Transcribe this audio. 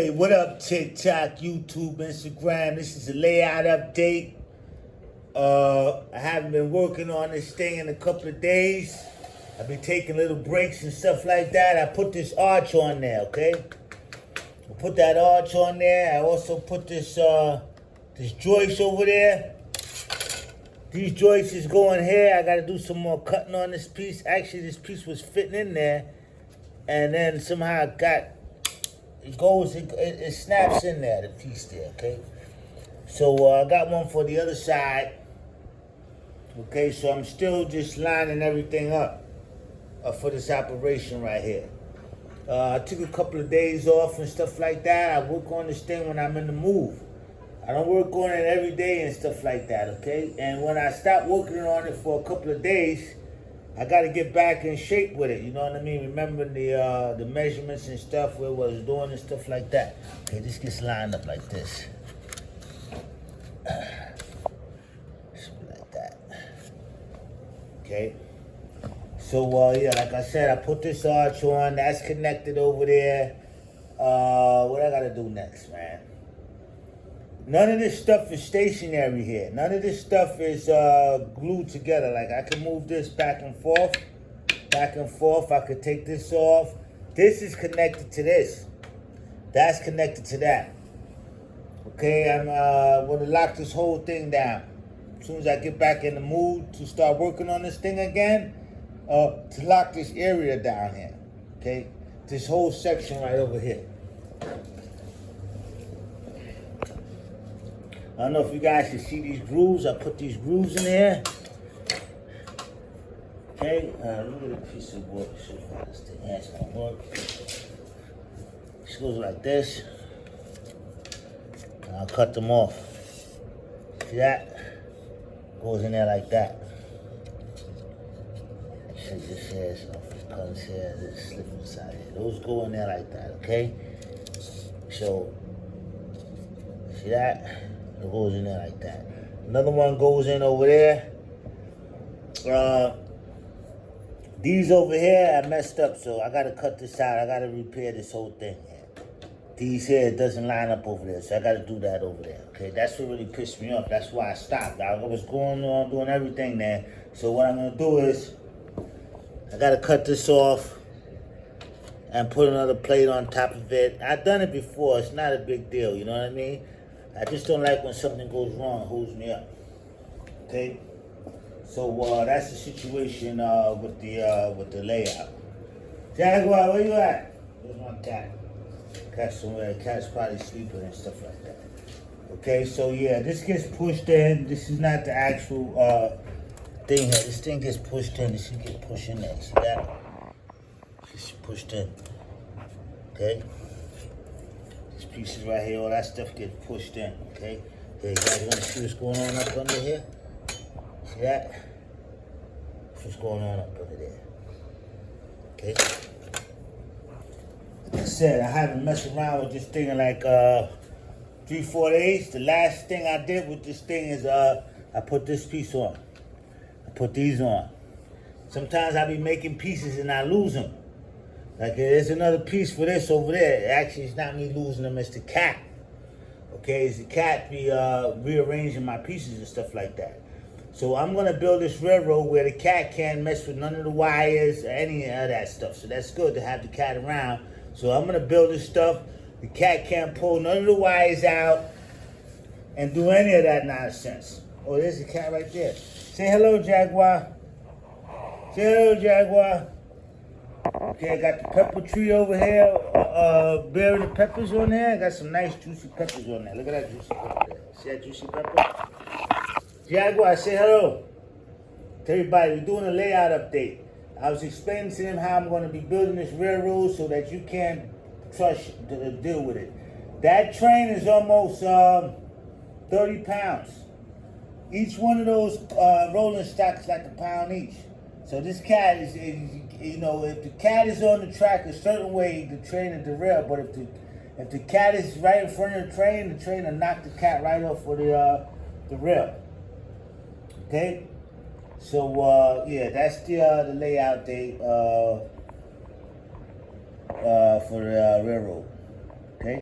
Hey, what up, TikTok, YouTube, Instagram? This is a layout update. I haven't been working on this thing in a couple of days. I've been taking little breaks and stuff like that. I put this arch on there, okay? I put that arch on there. I also put this joist over there. These joists is going here. I gotta do some more cutting on this piece. Actually, this piece was fitting in there, and then somehow it snaps in there, the piece there, okay? So I got one for the other side. Okay, so I'm still just lining everything up for this operation right here. I took a couple of days off and stuff like that. I work on this thing when I'm in the move. I don't work on it every day and stuff like that, okay? And when I stop working on it for a couple of days, I got to get back in shape with it, you know what I mean? Remember the measurements and stuff, where I was doing and stuff like that. Okay, this gets lined up like this. Something like that. Okay. So, yeah, like I said, I put this arch on. That's connected over there. What I got to do next, man? None of this stuff is stationary here. None of this stuff is glued together. Like, I can move this back and forth. Back and forth. I could take this off. This is connected to this. That's connected to that. Okay, I'm going to lock this whole thing down. As soon as I get back in the mood to start working on this thing again, to lock this area down here. Okay, this whole section right over here. I don't know if you guys can see these grooves. I put these grooves in there. Okay, look at the piece of wood. See if this thing has gonna work. This goes like this. And I'll cut them off. See that? Goes in there like that. Shake this hair off. Cut this hair. This slip inside here. Those go in there like that. Okay. So, see that? It goes in there like that. Another one goes in over there. These over here I messed up, so I gotta cut this out. I gotta repair this whole thing here. These here, it doesn't line up over there, so I gotta do that over there. Okay, that's what really pissed me off. That's why I stopped. I was going on doing everything there. So what I'm gonna do is I gotta cut this off and put another plate on top of it. I've done it before. It's not a big deal. You know what I mean? I just don't like when something goes wrong, it holds me up. Okay? So that's the situation with the layout. Jaguar, where you at? Where's my cat? Cat's somewhere. Cat's probably sleeping and stuff like that. Okay, so yeah, this gets pushed in. This is not the actual thing here. This thing gets pushed in. This should get pushed in there. See that? This pushed in. Okay? Pieces right here, all that stuff gets pushed in, okay? Hey, you guys want to see what's going on up under here? See that? That's what's going on up under there. Okay? Like I said, I haven't messed around with this thing in like 3-4 days. The last thing I did with this thing is I put this piece on. I put these on. Sometimes I be making pieces and I lose them. Like, there's another piece for this over there. Actually, it's not me losing them, it's the cat. Okay, it's the cat be rearranging my pieces and stuff like that. So I'm going to build this railroad where the cat can't mess with none of the wires or any of that stuff. So that's good to have the cat around. So I'm going to build this stuff. The cat can't pull none of the wires out and do any of that nonsense. Oh, there's the cat right there. Say hello, Jaguar. Say hello, Jaguar. Okay, I got the pepper tree over here, bearing the peppers on there. I got some nice juicy peppers on there. Look at that juicy pepper there. See that juicy pepper? Jaguar, say hello to everybody. We're doing a layout update. I was explaining to them how I'm going to be building this railroad so that you can't trust to deal with it. That train is almost 30 pounds. Each one of those rolling stocks is like a pound each. So this cat is, you know, if the cat is on the track a certain way, the train will derail. But if the cat is right in front of the train will knock the cat right off of the rail. Okay? So yeah, that's the layout date for the railroad.